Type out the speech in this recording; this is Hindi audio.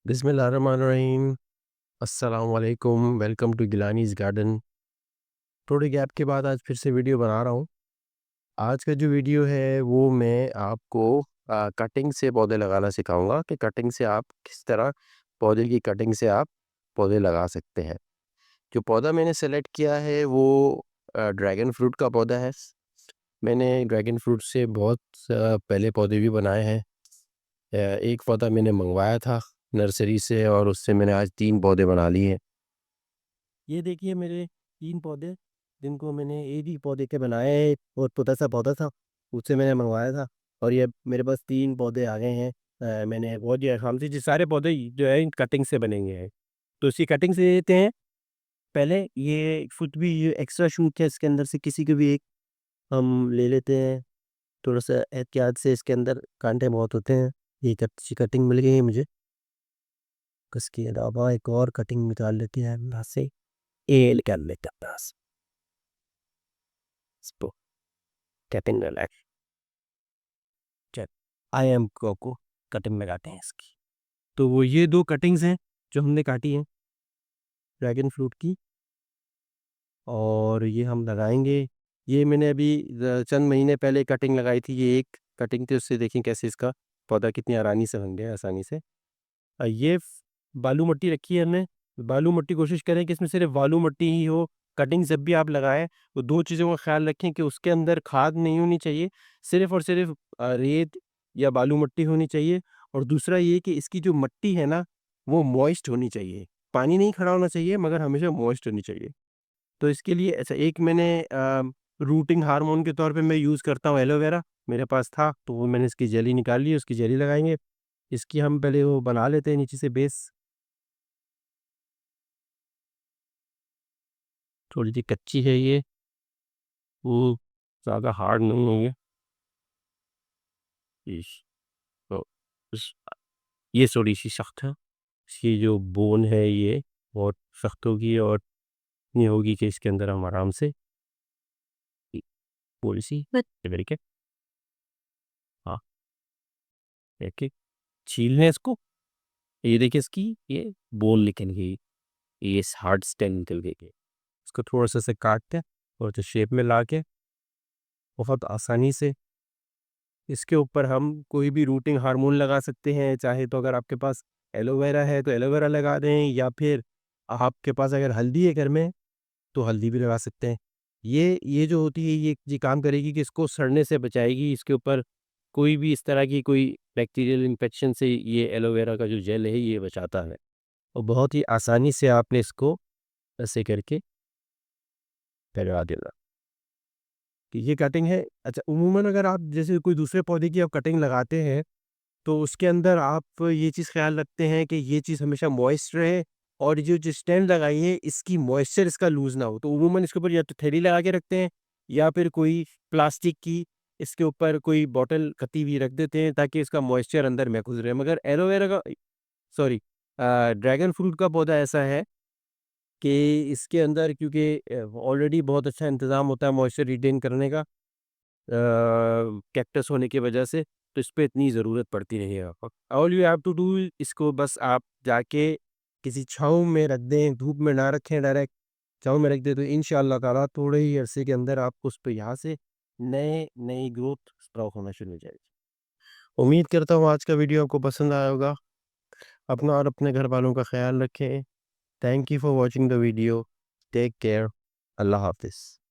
बिस्मिल्लाहिर्रहमानिर्रहीम। अस्सलाम वालेकुम। Welcome to Gilani's garden. थोड़े गैप के बाद आज फिर से वीडियो बना रहा हूँ। आज का जो वीडियो है वो मैं आपको कटिंग से पौधे लगाना सिखाऊंगा कि कटिंग से आप किस तरह पौधे की कटिंग से आप पौधे लगा सकते हैं। जो पौधा मैंने सेलेक्ट किया है वो ड्रैगन फ्रूट का पौधा है। मैंने ड्रैगन फ्रूट से बहुत पहले पौधे भी बनाए हैं। एक पौधा मैंने मंगवाया था नर्सरी से और उससे मैंने आज 3 पौधे बना लिए हैं। ये देखिए मेरे 3 पौधे जिनको मैंने एक ही पौधे के बनाए हैं और छोटा सा पौधा था, उससे मैंने मंगवाया था और ये मेरे पास 3 पौधे आ गए हैं। मैंने बहुत ही आराम से, ये सारे पौधे जो है कटिंग से बनेंगे हैं। तो इसकी कटिंग से लेते हैं। पहले ये कुछ भी ये एक्स्ट्रा शूट है इसके अंदर से किसी को भी एक हम ले लेते हैं। थोड़ा-सा एहतियात से, इसके अंदर कांटे बहुत होते हैं। ये एक अच्छी कटिंग मिल गई है मुझे। इसके अलावा एक और कटिंग निकाल लेते हैं यहाँ से। ये निकाल लेते हैं यहाँ से। इसको कहते हैं रिलैक्स। चल आई एम को कटिंग लगाते हैं इसकी। तो वो ये 2 कटिंग्स हैं जो हमने काटी हैं ड्रैगन फ्रूट की और ये हम लगाएँगे। ये मैंने अभी चंद महीने पहले कटिंग लगाई थी। ये एक कटिंग थी, उससे देखें कैसे इसका पौधा कितनी आरानी से बन गया आसानी से। ये बालू मिट्टी रखी है हमने। बालू मिट्टी कोशिश करें कि इसमें सिर्फ बालू मिट्टी ही हो। कटिंग जब भी आप लगाएं तो 2 चीज़ों का ख्याल रखें कि उसके अंदर खाद नहीं होनी चाहिए, सिर्फ और सिर्फ रेत या बालू मिट्टी होनी चाहिए। और दूसरा ये कि इसकी जो मिट्टी है ना, वो मॉइस्ट होनी चाहिए। पानी नहीं खड़ा होना चाहिए मगर हमेशा मॉइस्ट होनी चाहिए। तो इसके लिए ऐसा एक मैंने रूटिंग हार्मोन के तौर पे मैं यूज़ करता हूँ एलोवेरा। मेरे पास था तो वो मैंने इसकी जेली निकाल ली, उसकी जेली लगाएंगे। इसकी हम पहले वो बना लेते हैं नीचे से बेस। थोड़ी सी कच्ची है ये, वो ज़्यादा हार्ड नहीं होंगे। इस तो इस ये थोड़ी सी सख्त है। इसकी जो बोन है ये बहुत सख्त होगी और ये होगी कि इसके अंदर हम आराम से थोड़ी सी करके हाँ एक एक छील लें इसको। ये देखिए इसकी ये बोन निकल गई, ये हार्ड स्टेम निकल गई। इसको थोड़ा सा से काट के और जो शेप में ला के बहुत आसानी से इसके ऊपर हम कोई भी रूटिंग हार्मोन लगा सकते हैं। चाहे तो अगर आपके पास एलोवेरा है तो एलोवेरा लगा दें, या फिर आपके पास अगर हल्दी है घर में तो हल्दी भी लगा सकते हैं। ये जो होती है ये काम करेगी कि इसको सड़ने से बचाएगी। इसके ऊपर कोई भी इस तरह की कोई बैक्टीरियल इन्फेक्शन से ये एलोवेरा का जो जेल है ये बचाता है। और बहुत ही आसानी से आपने इसको ऐसे करके करवा देना कि ये कटिंग है। अच्छा, उमूमन अगर आप जैसे कोई दूसरे पौधे की आप कटिंग लगाते हैं तो उसके अंदर आप ये चीज़ ख़्याल रखते हैं कि ये चीज़ हमेशा मॉइस्ट रहे और जो स्टैंड लगाई है इसकी मॉइस्चर इसका लूज़ ना हो। तो उमूमन इसके ऊपर या तो थैली लगा के रखते हैं या फिर कोई प्लास्टिक की इसके ऊपर कोई बॉटल कती हुई रख देते हैं ताकि इसका मॉइस्चर अंदर महफूज़ रहे। मगर एलोवेरा का सॉरी ड्रैगन फ्रूट का पौधा ऐसा है कि इसके अंदर क्योंकि ऑलरेडी बहुत अच्छा इंतज़ाम होता है मॉइस्चर रिटेन करने का कैक्टस होने की वजह से, तो इस पे इतनी ज़रूरत पड़ती नहीं है आपको। All you have to do, इसको बस आप जाके किसी छाँव में रख दें, धूप में ना रखें डायरेक्ट, छाँव में रख दें तो इंशाअल्लाह ताला थोड़े ही अरसे के अंदर आपको उस पे यहाँ से नई ग्रोथ स्प्राउट होना शुरू हो जाएगी। उम्मीद करता हूँ आज का वीडियो आपको पसंद आया होगा। अपना और अपने घर वालों का ख़्याल रखें। Thank you for watching the video. Take care. अल्लाह हाफ़िज़।